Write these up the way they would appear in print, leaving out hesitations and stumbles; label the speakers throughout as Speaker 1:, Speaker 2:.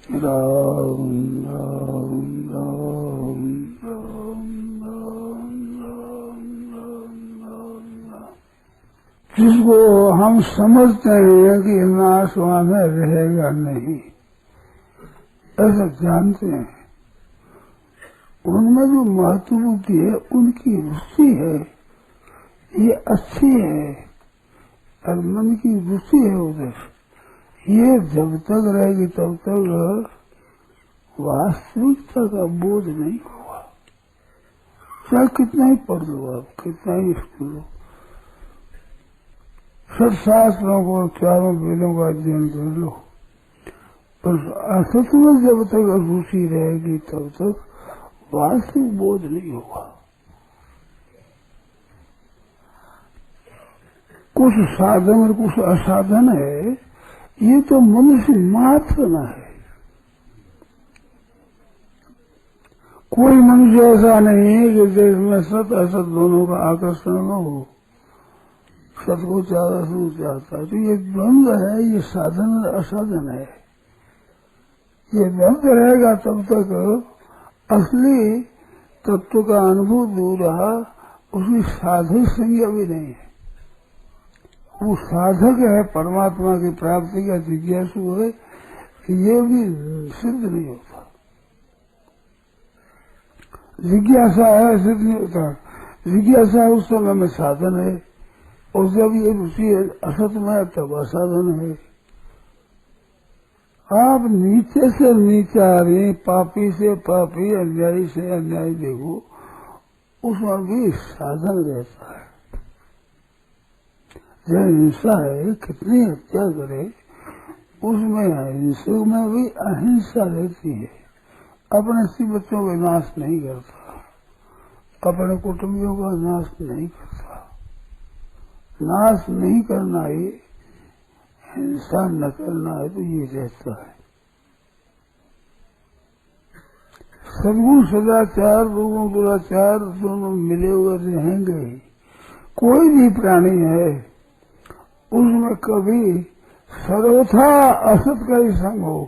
Speaker 1: राम राम राम राम राम राम राम राम। जिसको हम समझते हैं कि नाश वहां में रहेगा नहीं, ऐसा जानते हैं, उनमें जो महत्व बुद्धि है, उनकी रुचि है, ये अच्छी है, और मन की रुचि है उधर, ये जब तक रहेगी तब तक वास्तविकता का बोध नहीं होगा। चाहे कितना ही पढ़ लो आप, कितना ही स्कूल लो, सब शास्त्रों को, चारों वेदों का अध्ययन कर लो, पर असत में जब तक रुचि रहेगी तब तक वास्तविक बोध नहीं होगा। कुछ साधन और कुछ असाधन है, ये तो मनुष्य मात्र न है। कोई मनुष्य ऐसा नहीं है कि देश में सत असत दोनों का आकर्षण न हो, सत को ज्यादा से चाहता है। तो ये द्वंद्व है, ये साधन और असाधन है। ये द्वंद्व रहेगा तब तक असली तत्व का अनुभव दूर रहा, उसकी साधक संज्ञा भी नहीं है। वो साधक है परमात्मा की प्राप्ति का जिज्ञासु है, ये भी सिद्ध नहीं होता। जिज्ञासा है, सिद्ध नहीं होता। जिज्ञासा उस समय में साधन है, और जब ये रुचि असत में तब असाधन है। आप नीचे से नीचा रहे, पापी से पापी, अन्यायी से अन्यायी देखो, उसमें भी साधन रहता है। जो हिंसा है, कितनी हत्या करे, उसमें हिंसक में भी अहिंसा रहती है। अपने सी बच्चों का नाश नहीं करता, अपने कुटुंबियों का नाश नहीं करता। नाश नहीं करना है, हिंसा न करना है, तो ये रहता है। सद्गुण सदाचार, दुर्गुण दुराचार दोनों मिले हुए रहेंगे। कोई भी प्राणी है, उसमें कभी सर्वथा असत का ही संग हो,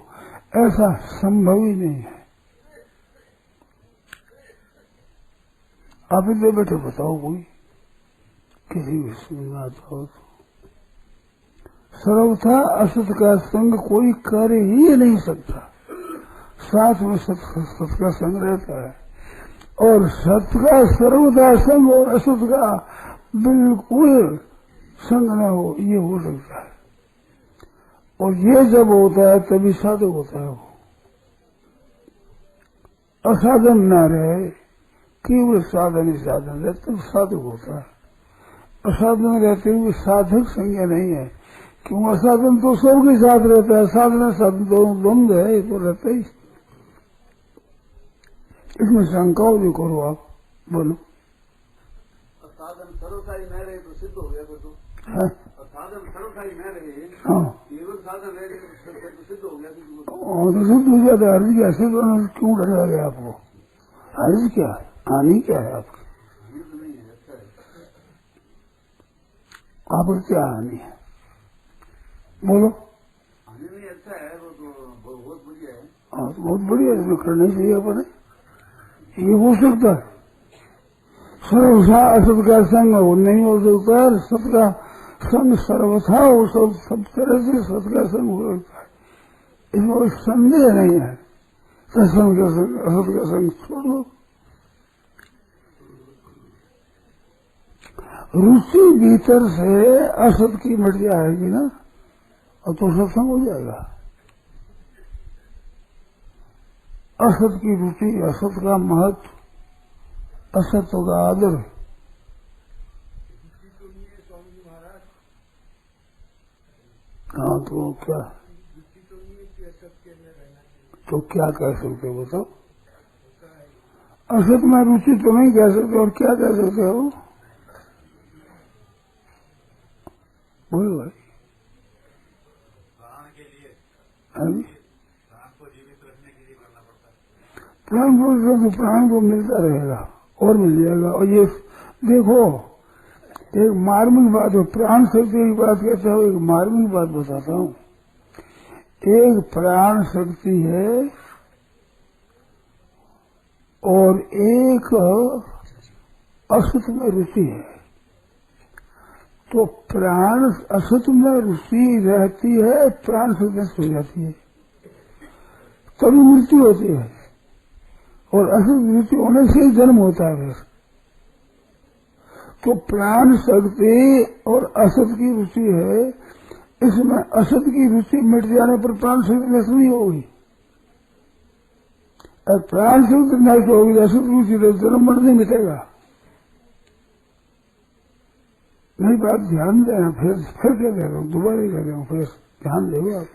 Speaker 1: ऐसा संभव ही नहीं है। आप इधर बैठे बताओ, कोई किसी भी सुनना आता हो तो सर्वथा असत का संग कोई कर ही नहीं सकता। साथ में सत का संग रहता है, और सत का सर्वथा संग और असत का बिल्कुल संग न हो, ये हो सकता है। और ये जब होता है तभी साधक होता है। वो असाधन न रहे, केवल साधन ही साधन रहे, तब साधक होता है। असाधन रहते हुए साधक संज्ञा नहीं है, क्यों? असाधन तो सबके साथ रहता है, साधन साधन दोनों द्वंद्व है, ये तो रहता ही। इसमें शंकाओं भी करो आप, बोलो।
Speaker 2: साधन सर्वसाई न रहे तो सिद्ध हो गया तो
Speaker 1: है?
Speaker 2: साधन सर्वसाई न रहे,
Speaker 1: हाँ,
Speaker 2: केवल साधन रहे तो सिद्ध हो गया।
Speaker 1: और तो सिद्ध हो जाता है। हर्ज क्या सिद्ध होना, क्यों डरा गया आपको? हर्ज क्या है, हानि क्या है आपकी? आपको क्या हानि है, बोलो।
Speaker 2: हानि नहीं, अच्छा है, वो तो बहुत बढ़िया है।
Speaker 1: हाँ, तो बहुत बढ़िया है, करना चाहिए अपने। ये हो सकता है, सर्वथा असत का संग वो नहीं हो सकता है। सत का संग सर्वथा हो, सब तरह से सत का संग हो सकता है, इसमें कोई संदेह नहीं है। सत्संग का संग, असत का संग छोड़ दो। रुचि भीतर से असत की मिट जाएगी ना, और तो सत्संग हो जाएगा। असत की रुचि, असत का महत्व, असत का आदर। हाँ, तो क्या, तो क्या कह सकते हो बताओ? असत में रुचि तो नहीं कह सकते, और क्या कह सकते हो? बोलो भाई।
Speaker 2: प्राण के लिए,
Speaker 1: प्राण
Speaker 2: को जीवित रखने के लिए करना पड़ता है।
Speaker 1: प्राण को, प्राण को मिलता रहेगा और मिल जाएगा। और ये देखो, एक मार्मिक बात है, प्राण शब्द की बात कहता हूँ, एक मार्मिक बात बताता हूँ। एक प्राण शक्ति है और एक असत में रुचि है। तो प्राण असत में रुचि रहती है, प्राण शक्ति नष्ट हो जाती है, तभी मृत्यु होती है। और असत रुचि होने से ही जन्म होता है। तो प्राण शक्ति और असत की रुचि है, इसमें असत की रुचि मिट जाने पर प्राण शक्ति नष्ट नहीं होगी। और प्राण शक्ति नष्ट होगी, असत रुचि तो जन्म मर नहीं मिटेगा। नहीं बात ध्यान देना, फिर क्या कह रहा हूँ, दोबारा ही कह रहा हूँ, फिर ध्यान देगा आप।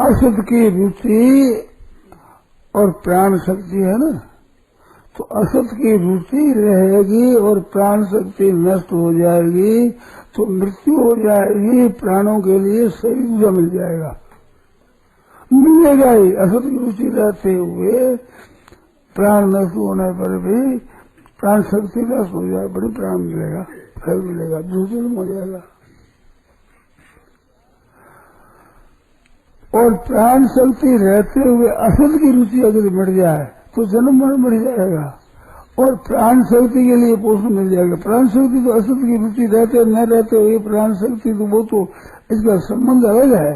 Speaker 1: असत की रुचि और प्राण शक्ति है ना, तो असत की रुचि रहेगी और प्राण शक्ति नष्ट हो जाएगी तो मृत्यु हो जाएगी। प्राणों के लिए शरीर मिल जाएगा, मिलेगा ही। असत की रुचि रहते हुए प्राण नष्ट होने पर भी प्राण शक्ति नष्ट हो जाए, बड़ी प्राण मिलेगा, फिर मिलेगा, दूसरे हो जाएगा। और प्राण शक्ति रहते हुए असत की रुचि अगर मिट जाए तो जन्म मरण बढ़ जाएगा और प्राण शक्ति के लिए पोषण मिल जाएगा। प्राण शक्ति तो असत की रुचि रहते न रहते हुए प्राण शक्ति तो वो तो इसका संबंध अलग है।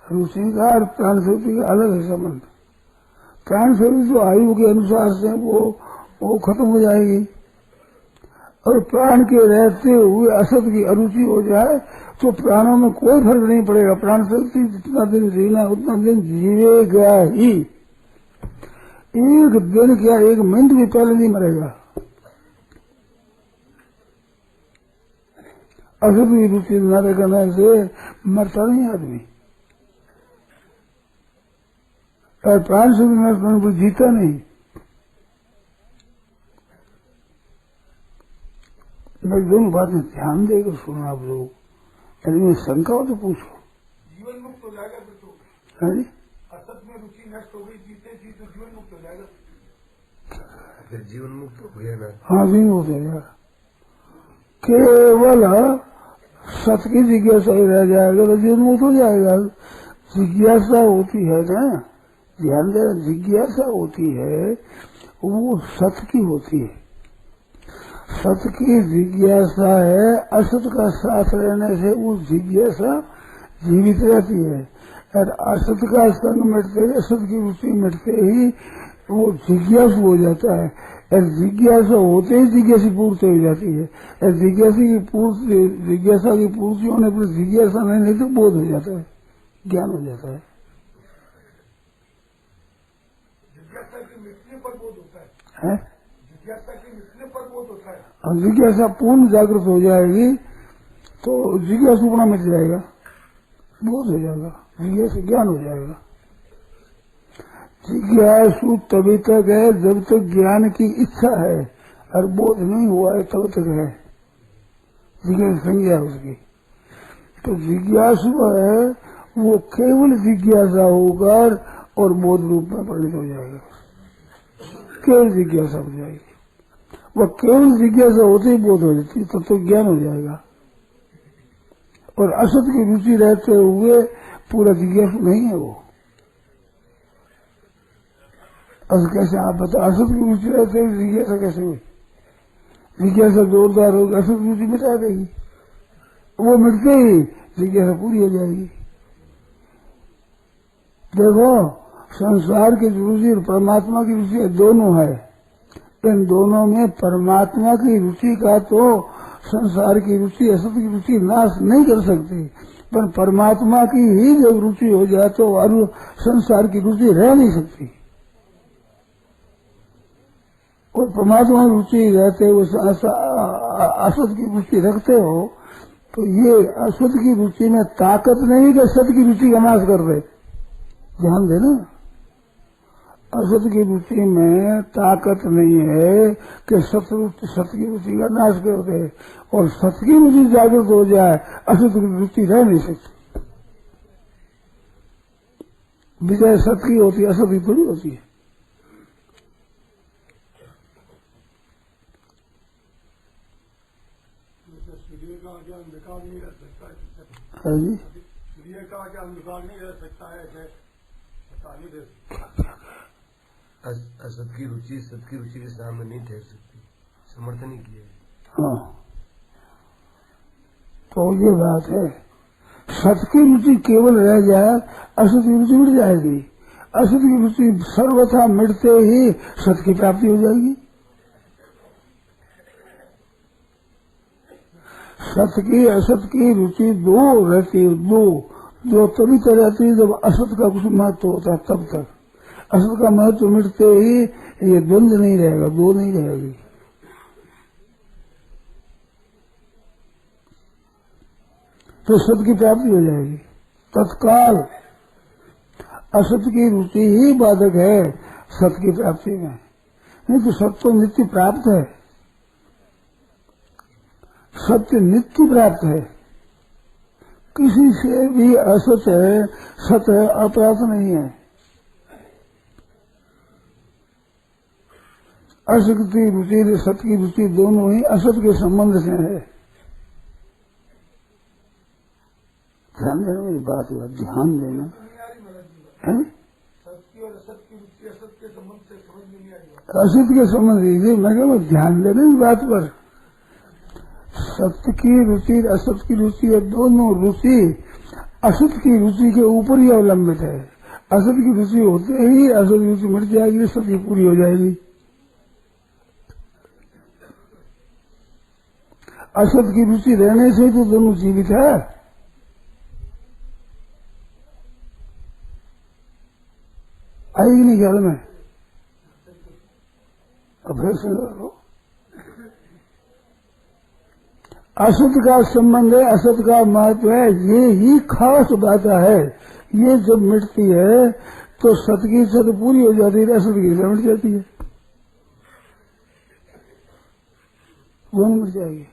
Speaker 1: रुचि का और प्राण शक्ति का अलग है संबंध। प्राण शक्ति तो आयु के अनुसार से वो खत्म हो जाएगी और प्राण के रहते हुए असत की अरुचि हो जाए तो प्राणों में कोई फर्क नहीं पड़ेगा। प्राण शक्ति जितना दिन जीना उतना दिन जीवेगा ही, एक दिन क्या एक मिनट भी पहले नहीं मरेगा। असत की रुचि न करने से मरता नहीं आदमी, और प्राण शक्ति नष्ट होने पर जीता नहीं। मैं दोनों बातें ध्यान देकर सुना आप लोग, यदि में शंका हो तो पूछो।
Speaker 2: जीवन मुक्त हो जाएगा फिर तो।
Speaker 1: हाँ जी,
Speaker 2: असत में रुचि नष्ट हो गई, जीते जी तो जीवन मुक्त हो जाएगा। फिर जीवन मुक्त हो गया ना।
Speaker 1: हाँ जीवन मुक्त हो जाएगा, केवल सत की जिज्ञासा ही रह जाएगा तो जीवन मुक्त हो जाएगा। जिज्ञासा होती है ना, ध्यान देना, जिज्ञासा होती है वो सत की होती है। सत की जिज्ञासा है, असत का साथ रहने से वो जिज्ञासा जीवित रहती है। और असत का संग मिटते ही, असत की रुचि मिटते ही वो जिज्ञासु हो जाता है। और जिज्ञासा होते ही जिज्ञासा पूर्ति हो जाती है। और जिज्ञासा की पूर्ति होने पर जिज्ञासा नहीं तो बोध हो जाता है, ज्ञान हो जाता है।
Speaker 2: जिज्ञासा के मिटने पर बोध होता है। जिज्ञासा के मिटने पर बोध होता है।
Speaker 1: और जिज्ञासा पूर्ण जागृत हो जाएगी तो जिज्ञासुपना मिट जाएगा, बोध हो जाएगा, जिज्ञासा ज्ञान हो जाएगा। जिज्ञासु तभी तक है जब तक ज्ञान की इच्छा है, और बोध नहीं हुआ है तब तक है जिज्ञासा संज्ञा उसकी। तो जिज्ञासु है वो केवल जिज्ञासा होकर और बोध रूप में परिणत हो जाएगा, केवल जिज्ञासा हो जाएगी। वह केवल जिज्ञासा होते ही बोध हो जाती है, तब तो ज्ञान हो जाएगा। और असत की रुचि रहते हुए पूरा जिज्ञासु नहीं है वो। असत कैसे आप बता, असत की रुचि रहते हुए जिज्ञासा कैसे हुई? जिज्ञासा जोरदार होगी, असत की रुचि मिटा देगी, वो मिटते ही जिज्ञासा पूरी हो जाएगी। देखो, संसार की रुचि और परमात्मा की रुचि दोनों है। इन दोनों में परमात्मा की रुचि का तो संसार की रुचि, असत की रुचि नाश नहीं कर सकती, पर परमात्मा की ही जब रुचि हो जाए तो संसार की रुचि रह नहीं सकती। और परमात्मा की रुचि रहते हुए असत की रुचि रखते हो तो ये असत की रुचि में ताकत नहीं कि सत की रुचि का नाश कर दे। ध्यान देना, असत की रुचि में ताकत नहीं है कि सत की रुचि का नाश कर दे। और सत की रुचि जागृत हो जाए, असत की रुचि रह नहीं सकती। विजय सत की होती है, असत की थोड़ी होती है। हाँ जी।
Speaker 2: कहा कि अंधकार नहीं रह सकता है, ऐसे बता नहीं दे सकता। असत की रुचि सत की रुचि के सामने नहीं ठहर सकती, समर्थन ही किया है।
Speaker 1: हाँ, तो ये बात है। सत की रुचि केवल रह जाए, असत की रुचि मिट जाएगी। असत की रुचि सर्वथा मिटते ही सत की प्राप्ति हो जाएगी। सत की असत की रुचि दो रहती है, दो तभी तक रहती है जब असत का कुछ महत्व होता है, तब तक। असत का महत्व मिटते ही ये द्वंद्व नहीं रहेगा, दो नहीं रहेगी। तो सत की प्राप्ति हो जाएगी तत्काल। असत की रुचि ही बाधक है सत की प्राप्ति में, नहीं तो सत्य तो नित्य प्राप्त है। सत्य नित्य प्राप्त है, किसी से भी असत है, सत है, अप्राप्त नहीं है। असत की रुचि सत की रुचि दोनों ही असत के संबंध से है। ध्यान देना मेरी बात हुआ, ध्यान देना है।
Speaker 2: सत्य और असत की रुचि असत के संबंध से समझ में नहीं आई।
Speaker 1: असत के संबंध से मैं क्या ध्यान देना इस बात पर। सत्य की रुचि असत की रुचि है, दोनों रुचि असत की रुचि के ऊपर ही अवलंबित है। असत की रुचि होते ही असत की रुचि मिट जाएगी, सत्य पूरी हो जाएगी। असत की रुचि रहने से तो दोनों जीवित है। आएगी नहीं ख्याल में, अभ्यास करो। असत का संबंध है, असत का महत्व है, ये ही खास बात है। ये जब मिटती है तो सत की इच्छा तो पूरी हो जाती है, असत की इच्छा मिट जाती है, दोनों मिट जाएगी।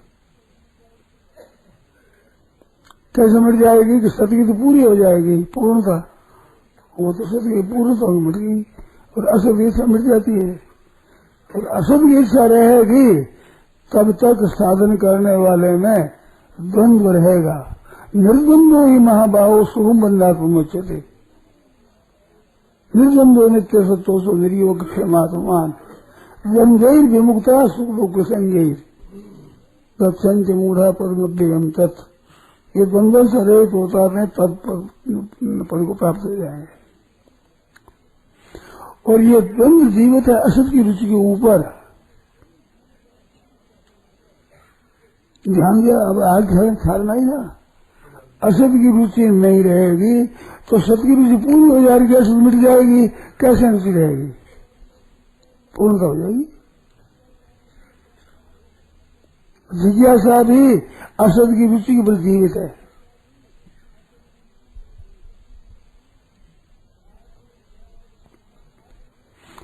Speaker 1: कैसे मिट जाएगी कि सत की तो पूरी हो जाएगी, पूर्णता, वो तो सत की पूर्णता मिट गई और असत की इच्छा मिट जाती है। और असत की इच्छा रहेगी तब तक साधन करने वाले में द्वंद्व रहेगा। निर्द्वंद्व ही महाबाहो सुखम बंधात्मुच्यते। निर्द्वंद्व नित्य सत्तोषो निर्योग क्षमात्मान द्वंद्वैर विमुक्ता सुख दुख संगैर तत्संच मूढ़ा पद्मभ्यम तत्। ये द्वंद्व से रहित होता है, पद को प्राप्त हो जाएंगे। और ये द्वंद्व जीवित है असत की रुचि के ऊपर। ध्यान दिया, अब आगे ख्याल नहीं ना। असत की रुचि नहीं रहेगी तो सत की रुचि पूरी हो जाएगी, असत मिट जाएगी, कैसे रुचि रहेगी, पूर्णता हो जाएगी। जिज्ञासा भी असत की रुचि के बल जीवित है।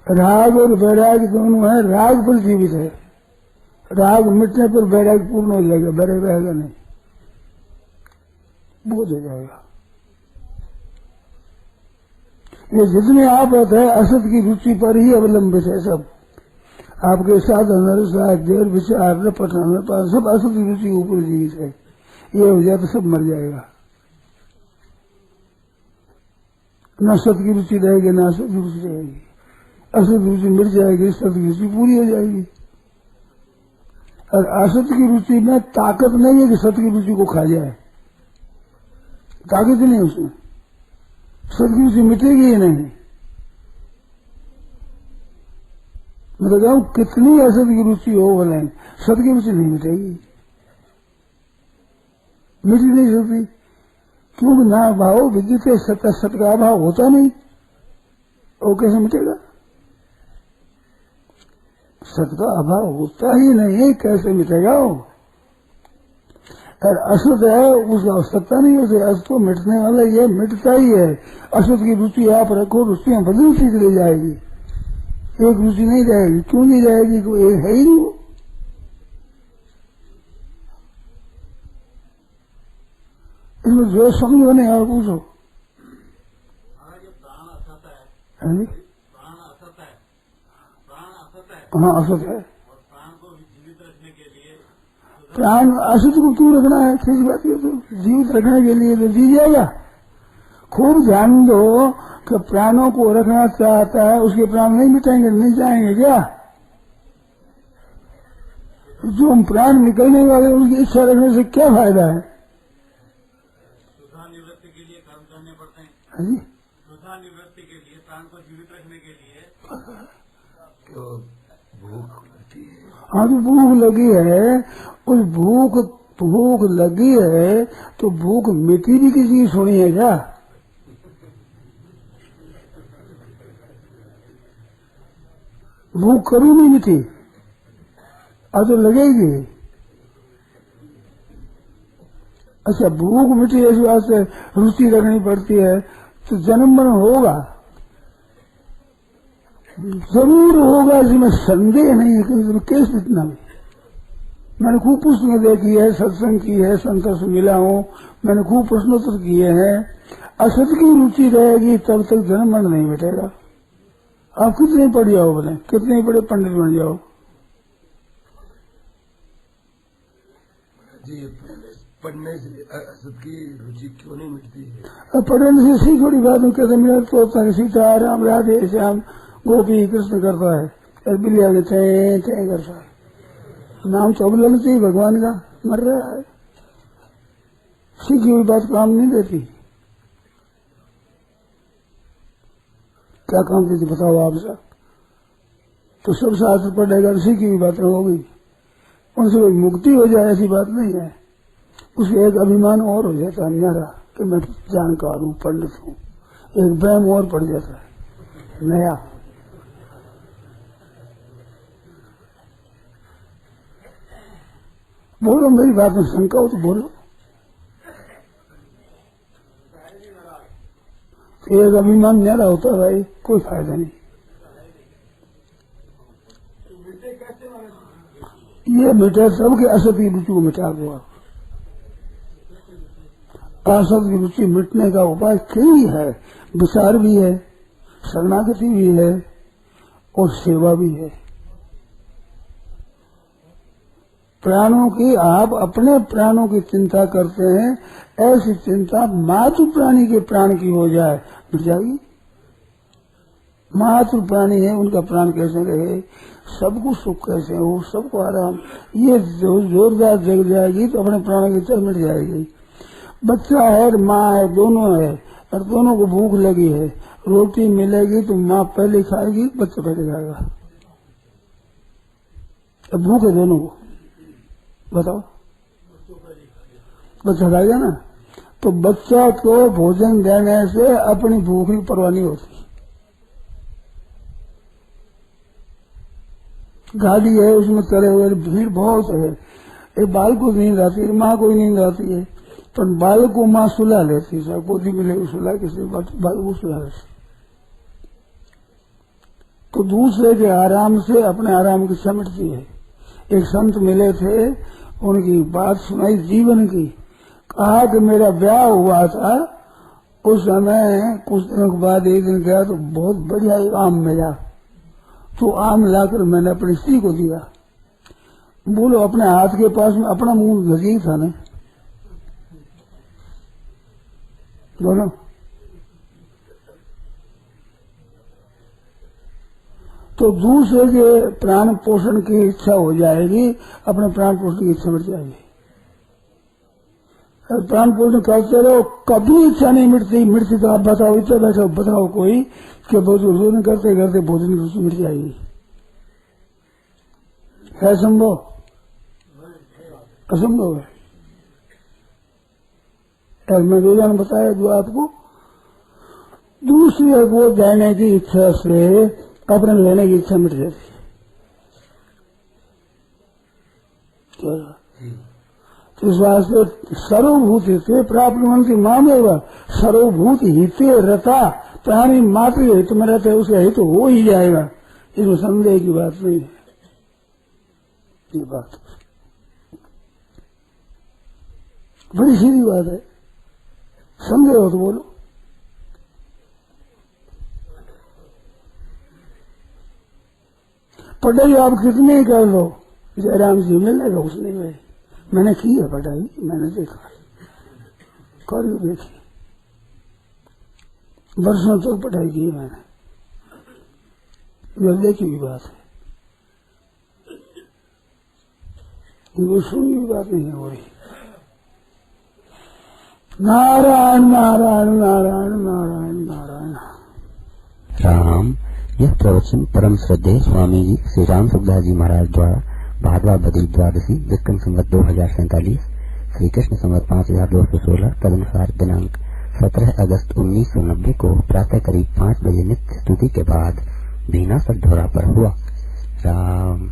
Speaker 1: राग और वैराग दोनों है, राग पर जीवित है। राग मिटने पर वैराग पूर्ण हो जाएगा, वैराग रहेगा नहीं, बोझ हो जाएगा। ये जितने आपत है असत की रुचि पर ही अवलंबित है सब। आपके साधन रसायन देर विचार पठन पाठ सब असत की रुचि के ऊपर जीवित है। ये हो जाए तो सब मर जाएगा। न सत की रुचि रहेगी, न असत की रुचि रहेगी। असत की रुचि मिट जाएगी, सत की रुचि पूरी हो जाएगी। और असत की रुचि में ताकत नहीं है कि सत की रुचि को खा जाए, ताकत नहीं उसमें। सत की रुचि मिटेगी ही नहीं। मैं तो कहूं कितनी असत की रुचि हो बोले, सत की रुचि नहीं मिटेगी, मिट नहीं सकती। क्योंकि ना भाव विद्युत सत, सत का अभाव होता नहीं, वो कैसे मिटेगा। सत का अभाव होता ही नहीं, कैसे मिटेगा वो। और असत है उसका सत्ता नहीं होती, असत तो मिटने वाला ये मिटता ही है। असत की रुचि आप रखो, रुचियां बदलती चली जाएगी, एक रुचि नहीं रहेगी। क्यों नहीं रहेगी, कोई एक है ही नहीं वो। इसमें जो समझो नहीं और पूछो। हाँ असत है, प्राण असत को क्यों रखना है, ठीक बात है। तो जीवित रखने के लिए तो जी जाएगा, खूब ध्यान दो कि प्राणों को रखना चाहता है, उसके प्राण नहीं मिटेंगे, नहीं जाएंगे क्या? जो प्राण निकलने वाले उनकी इच्छा रखने से क्या फायदा है?
Speaker 3: निवृत्ति के लिए कर्म करने पड़ते हैं। निवृत्ति के लिए प्राण को जीवित रखने के लिए
Speaker 2: तो भूख लगती है।
Speaker 1: हाँ, तो भूख लगी है, उस भूख लगी है तो भूख मिट्टी भी किसी की सुनी है क्या? भूख कभी नहीं मिटी, अब तो लगेगी। अच्छा, भूख मिटी इस बात से रुचि रखनी पड़ती है तो जन्म मरण होगा, जरूर होगा, इसमें संदेह नहीं है। कि केस इतना भी मैंने खूब पुस्तकें देखी है, सत्संग की है, संतों से मिला हूँ, मैंने खूब प्रश्नोत्तर किए हैं। असत की रुचि रहेगी तब तक जन्म मरण नहीं मिटेगा। आप कितने पढ़ जाओ, बोले कितने बड़े पंडित बन जाओ,
Speaker 2: जी पढ़ने से असत की रुचि क्यों नहीं मिटती है?
Speaker 1: पढ़ने से सी थोड़ी बात हूँ। कहते मेरा तो सीताराम राधे श्याम गोपी कृष्ण करता है, बिल्लिया के थे करता है, नाम तो अब लेना चाहिए भगवान का, मर रहा है। सीखी हुई बात काम नहीं देती। क्या काम देती बताओ आप सब? तो सब शास्त्र पढ़ेगा तो सीखी हुई बातें होगी, उनसे कोई मुक्ति हो जाए ऐसी बात नहीं है। उसके एक अभिमान और हो जाता है मेरा कि मैं जानकार हूँ, पंडित हूँ, एक वहम और पड़ जाता है नया। बोलो, मेरी बात में शंका हो तो बोलो। एक अभिमान न्यारा होता है भाई, कोई फायदा नहीं। ये मिटे सबके असत की रुचि को मिटा दो आप। असत की रुचि मिटने का उपाय कई है, विचार भी है, शरणागति भी है और सेवा भी है। प्राणों की, आप अपने प्राणों की चिंता करते हैं, ऐसी चिंता मातृ प्राणी के प्राण की हो जाए, मिट जाएगी। मातृ प्राणी है, उनका प्राण कैसे रहे, सबको सुख कैसे हो, सबको आराम, ये जोरदार जग जाएगी तो अपने प्राणों की तरफ मिट जाएगी। बच्चा है, माँ है, दोनों है, और दोनों को भूख लगी है, रोटी मिलेगी तो माँ पहले खाएगी, बच्चा पहले खाएगा। अब भूख है दोनों को, बताओ, बच्चा खाएगा ना। तो बच्चा को भोजन देने से अपनी भूख की परवाह नहीं होती। गाड़ी है, उसमें चले हुए भीड़ बहुत है, एक बाल को नींद आती है, माँ को नींद आती है, पर बाल को माँ सुला लेती है, गोदी मिले सुला, किसी बाल को सुला लेती। तो दूसरे के आराम से अपने आराम की इच्छा मिटती है। एक संत मिले थे, उनकी बात सुनाई जीवन की, कहा कि मेरा ब्याह हुआ था, उस समय कुछ दिनों के बाद एक दिन गया तो बहुत बढ़िया एक आम मिला, तो आम लाकर मैंने अपनी स्त्री को दिया। बोलो, अपने हाथ के पास में अपना मुंह नजदीक था ना, बोलो। तो दूसरे के प्राण पोषण की इच्छा हो जाएगी, अपने प्राण पोषण की इच्छा मिट जाएगी। प्राण पोषण करते रहो, कभी इच्छा नहीं मिटती तो आप बताओ, इतना बैठो, बताओ कोई कि भोजन करते करते भोजन की रुचि मिट जाएगी, है संभव? असंभव है। और मैं रोजाना बताया जो आपको, दूसरे को देने की इच्छा से अपने लेने की इच्छा मिट जाती है। तो इस वास्ते सर्वभूत हिते प्राप्त मनती मामेव, सर्वभूत हिते रता, प्राणी मात्र हित में रहते, उसका हित हो ही जाएगा, इसमें संदेह की बात नहीं है। ये बात बड़ी सीधी बात है, संदेह हो तो बोलो। पढ़ाई आप कितने कर लो, जयराम जी मिलेगा उसने में, मैंने की है पढ़ाई, मैंने देखा, कर देखी, वर्षों तक पढ़ाई की मैंने, गले की भी बात है, वो सुनी हुई बात नहीं हो रही। नारायण नारायण नारायण नारायण नारायण।
Speaker 4: राम। यह प्रवचन परम श्रद्धेय स्वामी जी श्री राम सुखदास जी महाराज द्वारा भाद्रपद द्वादशी विक्रम संवत 2047 श्री कृष्ण संवत 5216 तदनुसार दिनांक 17 अगस्त 1990 को प्रातः करीब 5 बजे नित्य स्तुति के बाद भीना सर ढोरा पर हुआ। राम।